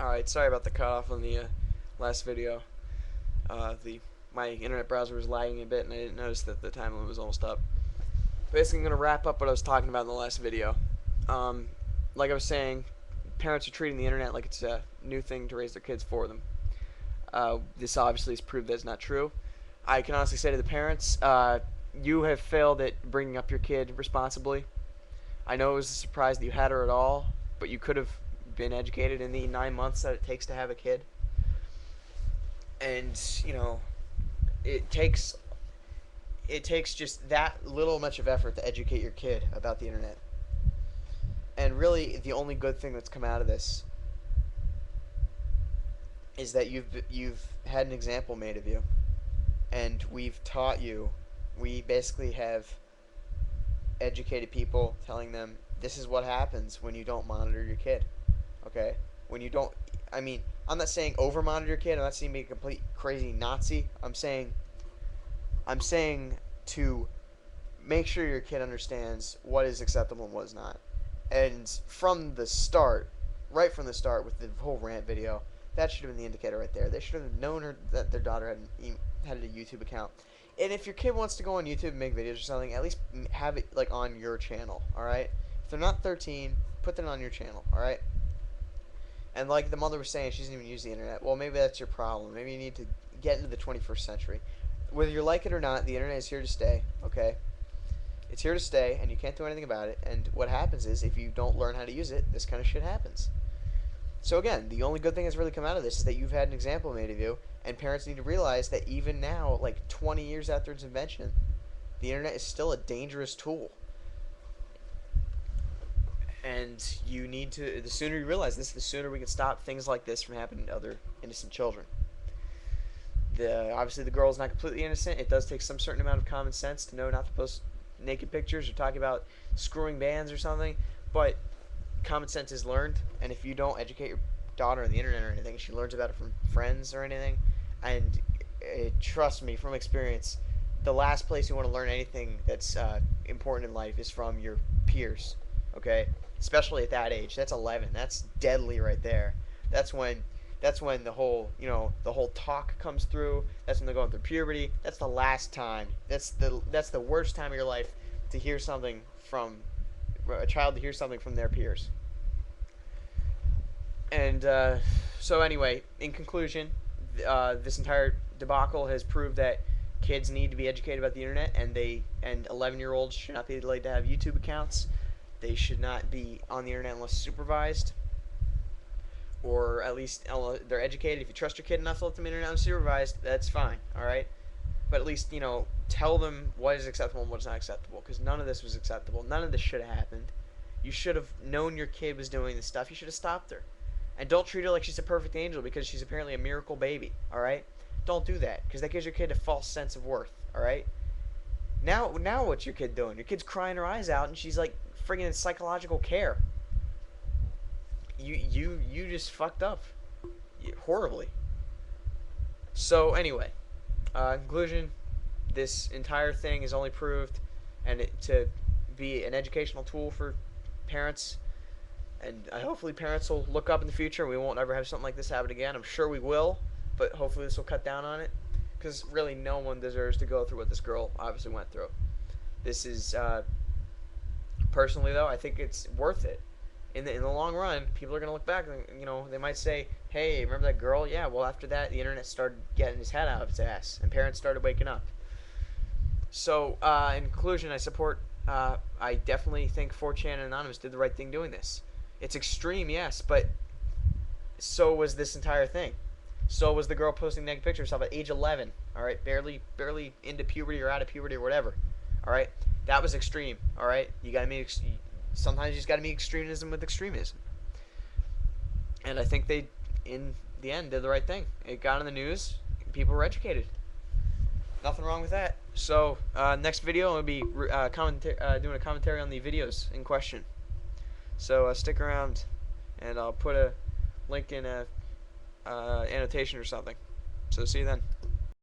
Alright, sorry about the cutoff on the last video. My internet browser was lagging a bit and I didn't notice that the time limit was almost up. Basically, I'm going to wrap up what I was talking about in the last video. Like I was saying, parents are treating the internet like it's a new thing to raise their kids for them. This obviously has proved that's not true. I can honestly say to the parents, you have failed at bringing up your kid responsibly. I know it was a surprise that you had her at all, but you could have been educated in the 9 months that it takes to have a kid. And, it takes just that little much of effort to educate your kid about the internet. And really, the only good thing that's come out of this is that you've had an example made of you, and we've taught you. We basically have educated people, telling them this is what happens when you don't monitor your kid. Okay, when you don't. I mean, I'm not saying over monitor your kid. I'm not saying be a complete crazy Nazi. I'm saying to make sure your kid understands what is acceptable and what is not. And from the start, right from the start with the whole Rant video, that should have been the indicator right there. They should have known that their daughter had a YouTube account. And if your kid wants to go on YouTube and make videos or something, at least have it like on your channel, all right? If they're not 13, put them on your channel, all right? And like the mother was saying, she doesn't even use the internet. Well, maybe that's your problem. Maybe you need to get into the 21st century. Whether you like it or not, the internet is here to stay, okay? It's here to stay, and you can't do anything about it. And what happens is, if you don't learn how to use it, this kind of shit happens. So again, the only good thing that's really come out of this is that you've had an example made of you, and parents need to realize that even now, like 20 years after its invention, the internet is still a dangerous tool. And you need to, the sooner you realize this, the sooner we can stop things like this from happening to other innocent children. Obviously the girl is not completely innocent. It does take some certain amount of common sense to know not to post naked pictures or talk about screwing bands or something, but common sense is learned, and if you don't educate your daughter on the internet or anything, she learns about it from friends or anything, and trust me from experience, the last place you want to learn anything that's important in life is from your peers, okay? Especially at that age. That's 11. That's deadly right there. That's when the whole, the whole talk comes through. That's when they're going through puberty. That's the last time. That's the worst time of your life to hear something from a child, to hear something from their peers. And so anyway, in conclusion, this entire debacle has proved that kids need to be educated about the internet, and 11-year-olds should not be allowed to have YouTube accounts. They should not be on the internet unless supervised, or at least they're educated. If you trust your kid enough to let them internet unsupervised, that's fine, all right? But at least, tell them what is acceptable and what is not acceptable, because none of this was acceptable. None of this should have happened. You should have known your kid was doing this stuff. You should have stopped her. And don't treat her like she's a perfect angel because she's apparently a miracle baby, all right? Don't do that, because that gives your kid a false sense of worth, all right? Now what's your kid doing? Your kid's crying her eyes out, and she's like friggin' in psychological care. You just fucked up horribly. So anyway, conclusion, this entire thing is only proved to be an educational tool for parents, and hopefully parents will look up in the future and we won't ever have something like this happen again. I'm sure we will, but hopefully this will cut down on it, because really no one deserves to go through what this girl obviously went through. This is personally though, I think it's worth it. In the long run, people are going to look back and, they might say, hey, remember that girl? Yeah, well, after that, the internet started getting his head out of its ass, and parents started waking up. So, in conclusion, I definitely think 4chan and Anonymous did the right thing doing this. It's extreme, yes, but so was this entire thing. So was the girl posting naked pictures of herself at age 11, all right? Barely into puberty or out of puberty or whatever, all right? That was extreme, all right? Sometimes you just got to meet extremism with extremism. And I think they, in the end, did the right thing. It got in the news. People were educated. Nothing wrong with that. So, next video, I'll be doing a commentary on the videos in question. So, stick around, and I'll put a link in a annotation or something. So, see you then.